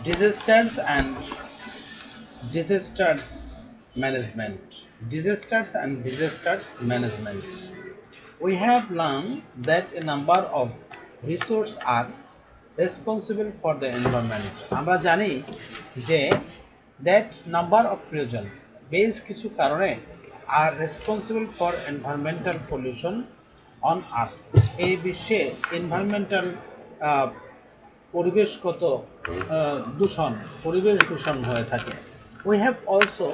Disasters and disasters disasters and disasters management. We have learned that a number of resources are responsible for the environment. আমরা জানি যে that number of reason বেশ কিছু কারণে are responsible for environmental pollution on earth. এই বিশ্বে environmental পরিবেশগত দূষণ পরিবেশ দূষণ হয়ে থাকে. We have also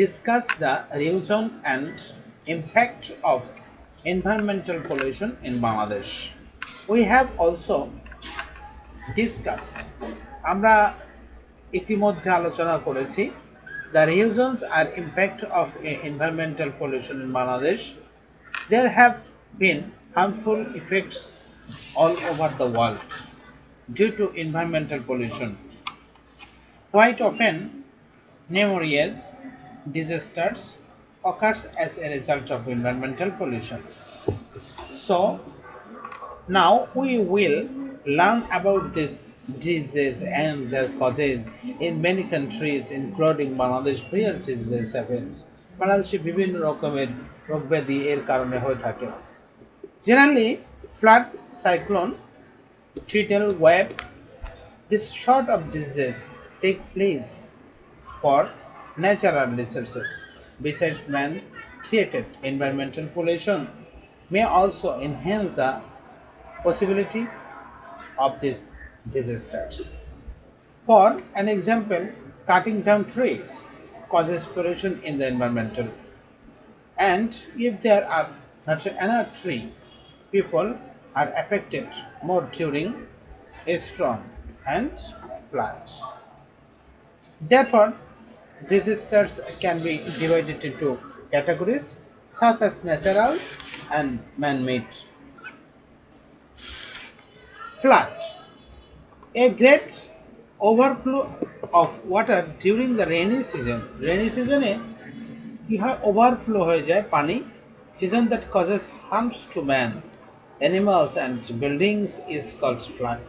discussed the reason and impact of environmental pollution in Bangladesh. We have also discussed আমরা ইতিমধ্যে আলোচনা করেছি the reasons and impact of environmental pollution in Bangladesh. There have been harmful effects all over the world due to environmental pollution. Quite often, numerous disasters occurs as a result of environmental pollution. So, now we will learn about this disease and their causes in many countries, including Bangladesh. Various diseases happens. বাংলাদেশে বিভিন্ন রকমের রোগ ব্যাধি এর কারণে হয়ে থাকে. Generally, flood, cyclone, tidal wave, this sort of diseases take place for natural resources. Besides, man-created environmental pollution may also enhance the possibility of these disasters. For an example, cutting down trees causes pollution in the environmental. And if there are not enough tree, people are affected more during a storm and floods. Therefore, disasters can be divided into categories such as natural and man-made. Flood. A great overflow of water during the rainy season. Rainy season কি হয় overflow হয়ে যায় পানি season that causes harms to man, animals and buildings is called flood.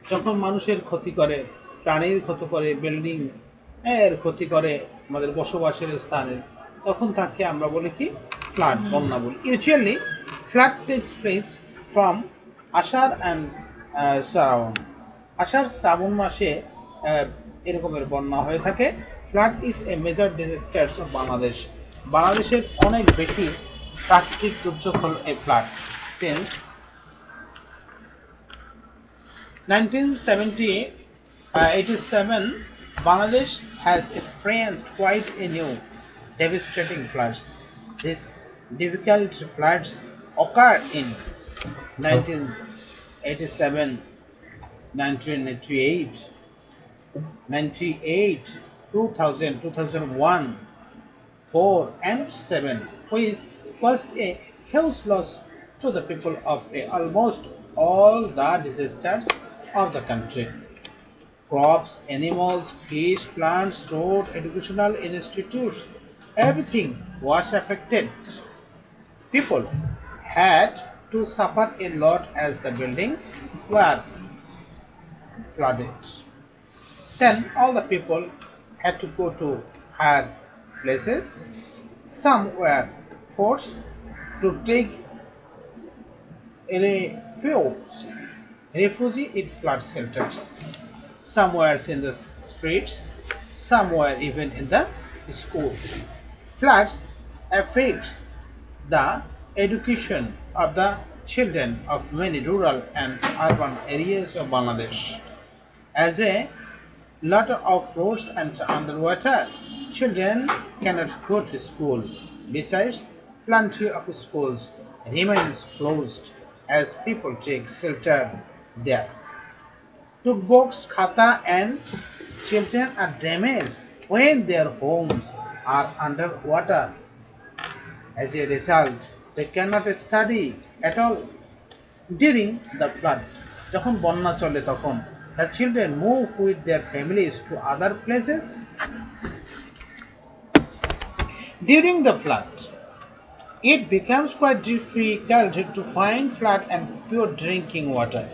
যখন মানুষের ক্ষতি করে প্রাণীর ক্ষতি করে বিল্ডিং এর ক্ষতি করে আমাদের বসবাসের স্থানে তখন তাকে আমরা বলি কি ফ্লাড বন্যা বলি. Usually flood takes place from Ashadh and শ্রাবণ. আষাঢ় শ্রাবণ মাসে এরকমের বন্যা হয়ে থাকে. Flood is a major disasters of Bangladesh. বাংলাদেশের অনেক বেশি প্রাকৃতিক দুর্যোগ হল এ flood. Since 1987, Bangladesh has experienced quite a new devastating floods. These difficult floods occurred in 1987, 1998, 2000, 2001, 4 and 7, which caused a huge loss to the people of almost all the disasters of the country. Crops, animals, fish, plants, road, educational institutes, everything was affected. People had to suffer a lot as the buildings were flooded. Then all the people had to go to higher places. Some were forced to take refuge in flood shelters. Some were in the streets, some were even in the schools. Floods affects the education of the children of many rural and urban areas of Bangladesh. As a lot of roads and underwater, children cannot go to school. Besides, plenty of schools remains closed as people take shelter there. Books, khata and children are damaged when their homes are underwater. As a result, they cannot study at all. During the flood, যখন বন্যা চলে তখন the children move with their families to other places. During the flood, it becomes quite difficult to find flood and pure drinking water.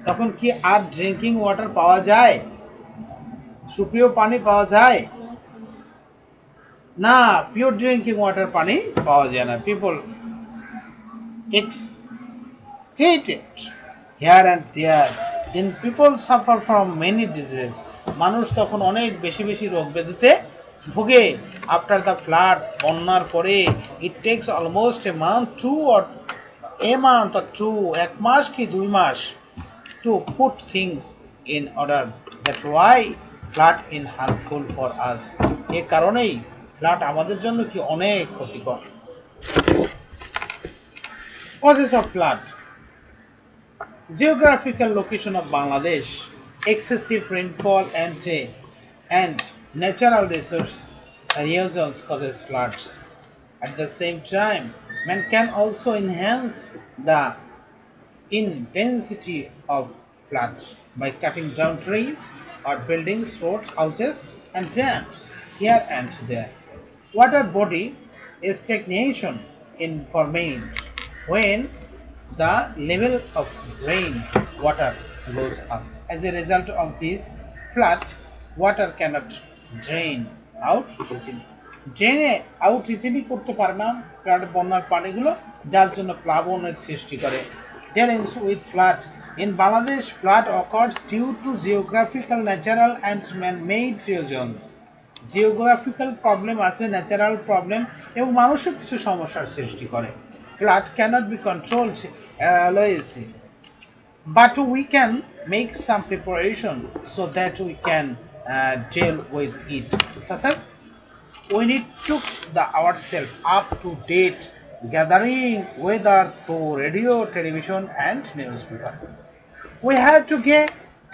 তখন কি আর drinking water পাওয়া যায়? সুপেয় পানি পাওয়া যায় না, পিওর ড্রিঙ্কিং ওয়াটার পানি পাওয়া যায় না। People excrete it here and there, then people suffer from many diseases. মানুষ তখন অনেক বেশি বেশি রোগ ব্যাধিতে ভুগে। আফটার দ্য ফ্লাড, বন্যার পরে, it takes almost a month to or two, এক মাস কি 2 মাস to put things in order. That's why flood is harmful for us. এ কারণেই ফ্লাড আমাদের জন্য কি অনেক ক্ষতিকর। Causes of flood: geographical location of Bangladesh, excessive rainfall and natural resource erosions causes floods. At the same time, man can also enhance the intensity of floods by cutting down trees or building road, houses and dams here and there. Water body is stagnation in formation when the level of rain water goes up. As a result of this flood, water cannot drain out easily. ড্রেনে out easily করতে পারে না বন্যার পানিগুলো, যার জন্য প্লাবনের সৃষ্টি করে। Dealings with flood in Bangladesh, flood occurs due to geographical, natural and man-made reasons. Geographical problem আছে, ন্যাচারাল প্রবলেম এবং মানুষও কিছু সমস্যার সৃষ্টি করে। Flood cannot be controlled always, but we can make some preparation so that we can deal with it, such as we need to ourselves up to date, gathering weather through radio, television and newspaper. We have to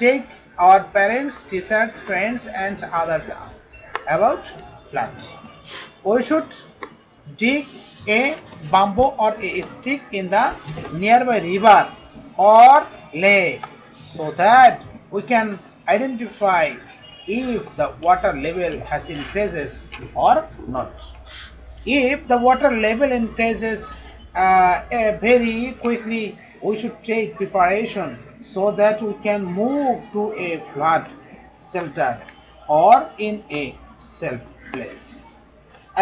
take our parents, teachers, friends and others about floods. We should dig a bamboo or a stick in the nearby river or lake so that we can identify if the water level has increases or not. If the water level increases very quickly, we should take preparation so that we can move to a flood shelter or in a safe place.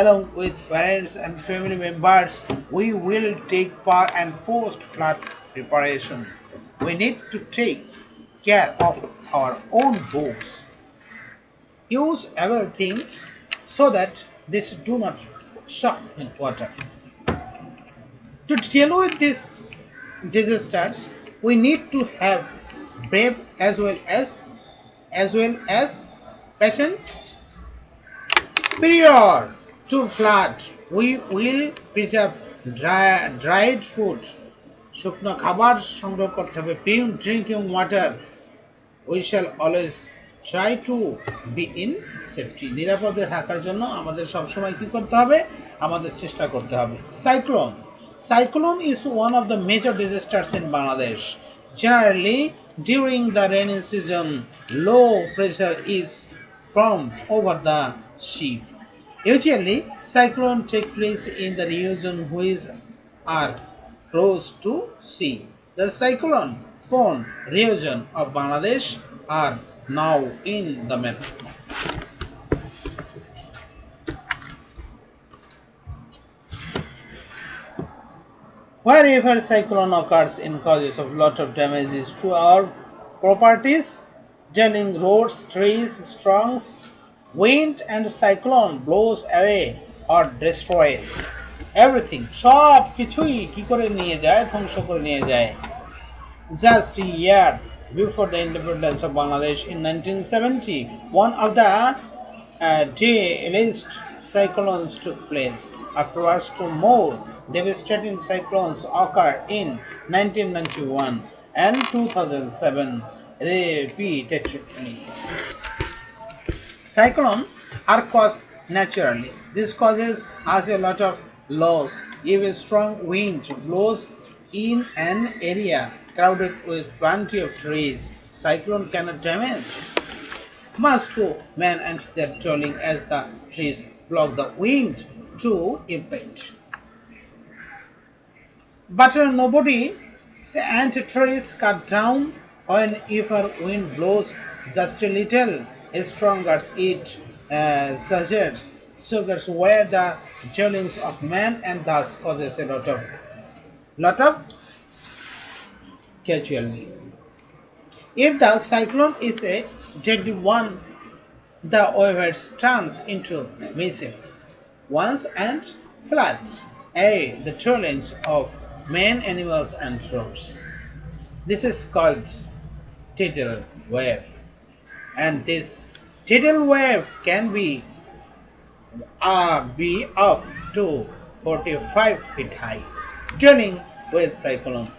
Along with parents and family members, we will take part and post flood preparation. We need to take care of our own boats. Use other things so that this do not shock in water. To deal with these disasters, we need to have brave as well as patient. Prior to flood, we will preserve dried food. শুকনো খাবার সংগ্রহ করতে হবে। Drinking water, we shall always try to be in safety. নিরাপদে থাকার জন্য আমাদের সবসময় কি করতে হবে? আমাদের চেষ্টা করতে হবে। Cyclone is one of the major disasters in Bangladesh. Generally, during the rainy season, low pressure is formed over the sea. Usually, cyclones take place in the region which are close to sea. The cyclone formed region of Bangladesh are now in the map. Wherever cyclone occurs, it causes a lot of damages to our properties, damaging roads, trees, storms, wind and cyclone blows away or destroys everything. সব কিছুই কি করে নিয়ে যায়? ধ্বংস করে নিয়ে যায়। Just a year before the independence of Bangladesh in 1970, one of the deadliest cyclones took place. Afterwards, two more devastating cyclones occurred in 1991 and 2007 repeatedly. Cyclones are caused naturally. This causes us a lot of loss. If a strong wind blows in an area crowded with plenty of trees, cyclone cannot damage much to man and their dwelling as the trees block the wind to impact. But nobody and trees cut down When if a wind blows just a little stronger, it suggests where the dwellings of man and thus causes a lot of casualty. If the cyclone is a deadly one, the weather turns into massive ones and floods, the dwellings of men, animals, and roads. This is called tidal wave, and this tidal wave can be up to 45 feet high, dealing with cyclone.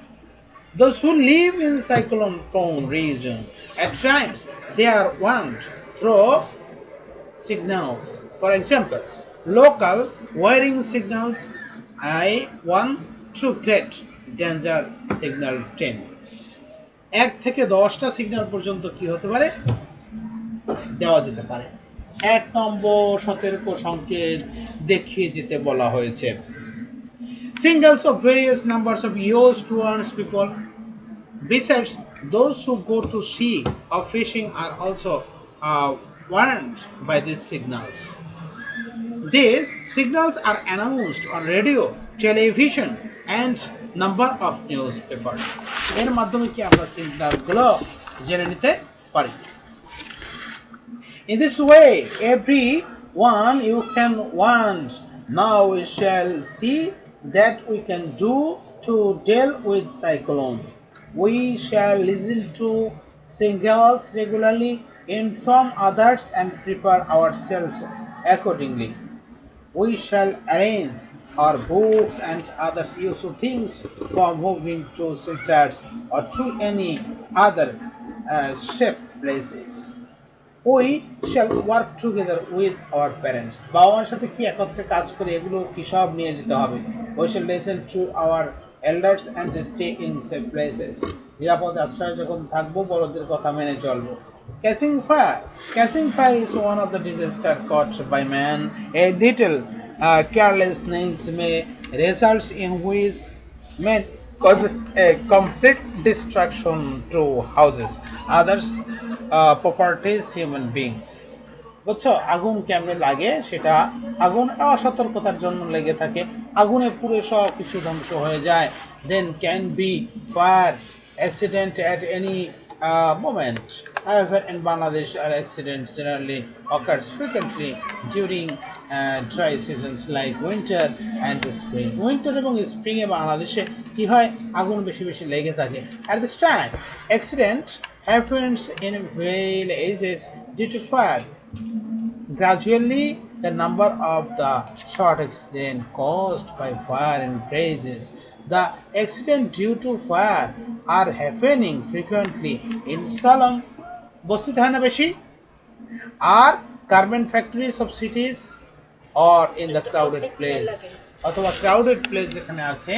Those who live in cyclone-prone region, at times they are warned through signals. For example, local warning signals I1 to great danger signal 10. 1 থেকে 10টা signal পর্যন্ত কি হতে পারে দেওয়া যেতে পারে। 1 নম্বর সতর্ক সংকেত দেখিয়ে যেতে বলা হয়েছে। Signals of various numbers of used to warn people. Besides, those who go to sea or fishing are also warned by these signals. These signals are announced on radio, television, and number of newspapers. এর মাধ্যমে কি আমরা সিগন্যালগুলো জেনে নিতে পারি। In this way, everyone you can want. Now we shall see that we can do to deal with cyclone. We shall listen to signals regularly, inform others, and prepare ourselves accordingly. We shall arrange our books and other useful things for moving to shelters or to any other safe places. We shall work together with our parents. বাবা মার সাথে কি একত্রে কাজ করে এগুলো কি সব নিয়ে যেতে হবে। We shall listen to our elders and stay in safe places. নিরাপদ আশ্রয়ে যখন থাকবো বড়দের কথা মেনে চলবো। Catching fire is one of the disaster caused by man. A little carelessness may result in which man causes a complete destruction to houses, others, properties, human beings. বুঝছো আগুন কেমনে লাগে সেটা আগুন অসতর্কতার জন্য লেগে থাকে আগুনে পুরো সব কিছু ধ্বংস হয়ে যায় then can be fire accident at any moment. However, in Bangladesh, accidents generally occurs frequently during dry seasons like winter and spring. Winter এবং spring এ বাংলাদেশে কি হয় আগুন বেশি বেশি লেগে থাকে at this time accident happens in villages due to fire. Gradually, the number of the short accidents caused by fire increases. The accidents due to fire are happening frequently in Salem, বস্তি থাকে না বেশি আর garment factories of cities or in the crowded place অথবা crowded place যেখানে আছে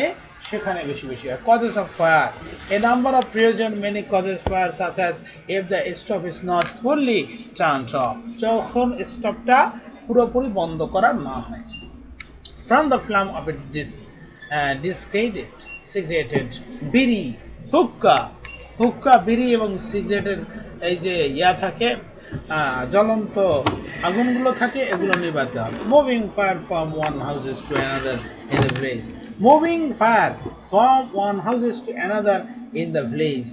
সেখানে বেশি বেশি হয় causes of fire a number of reasons many causes fire such as if the stove is not fully turned off যখন স্টোভটা পুরোপুরি বন্ধ করা না হয় from the flame of a discarded cigarette বিড়ি হুক্কা বিড়ি এবং সিগারেটের এই যে থাকে জ্বলন্ত আগুনগুলো থাকে এগুলো নিভাতে হবে moving fire from one houses to another in the village moving fire from one houses to another in the village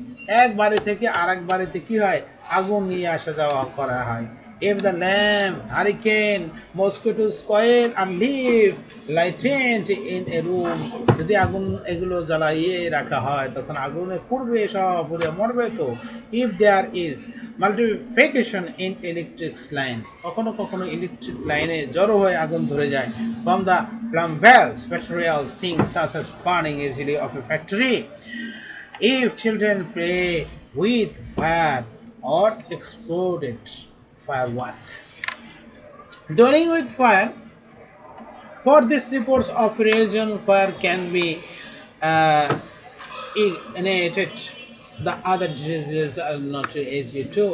এক বাড়ি থেকে আরেক বাড়িতে কি হয় আগুন নিয়ে আসা যাওয়া করা হয় if the lamp hurricane mosquitoes coil and leave lighted in a room যদি আগুন এগুলো জ্বালিয়ে রাখা হয় তখন আগুনে পুড়বে সব পুড়ে মরবে তো if there is multiplication in electric line কখনো কখনো ইলেকট্রিক লাইনে জড়ো হয়ে আগুন ধরে যায় from the flammables materials things such as burning easily of a factory if children play with fire or exploded firework. Dealing with fire, for this reports of region fire can be ignited. The other diseases are not easy to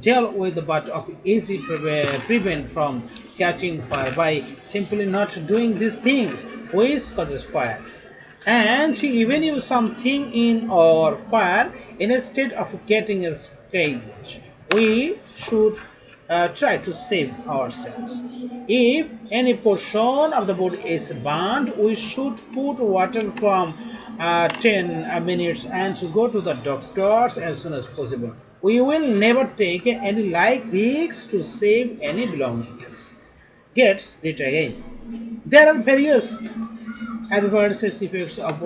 deal with, but easy prevent from catching fire by simply not doing these things, which causes fire. and even use something in or fire instead of getting a scratch. We should try to save ourselves. If any portion of the board is burnt, we should put water from 10 minutes and to go to the doctors as soon as possible. We will never take any like risks to save any belongings. Gets it again. There are various adverse effects of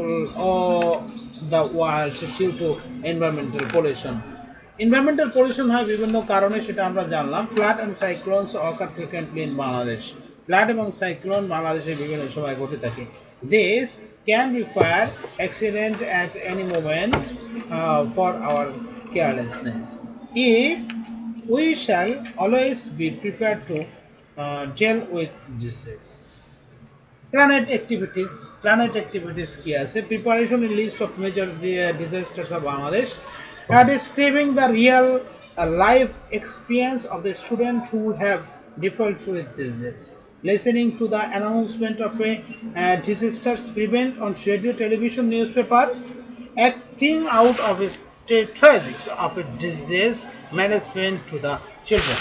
the world due to environmental pollution. Environmental pollution হয় বিভিন্ন কারণে, সেটা আমরা জানলাম। Flood and cyclones occur frequently in Bangladesh. Flood এবং cyclone বাংলাদেশে বিভিন্ন সময় ঘটে থাকে। This can refer accident at any moment for our carelessness. If we shall always be prepared to deal with disease. Planet activities কি আছে? Preparation a list of major disasters of Bangladesh, describing the real life experience of the student who have dealt with disease, listening to the announcement of a disasters prevent on radio, television, newspaper, acting out of a tragics of a disease management to the children.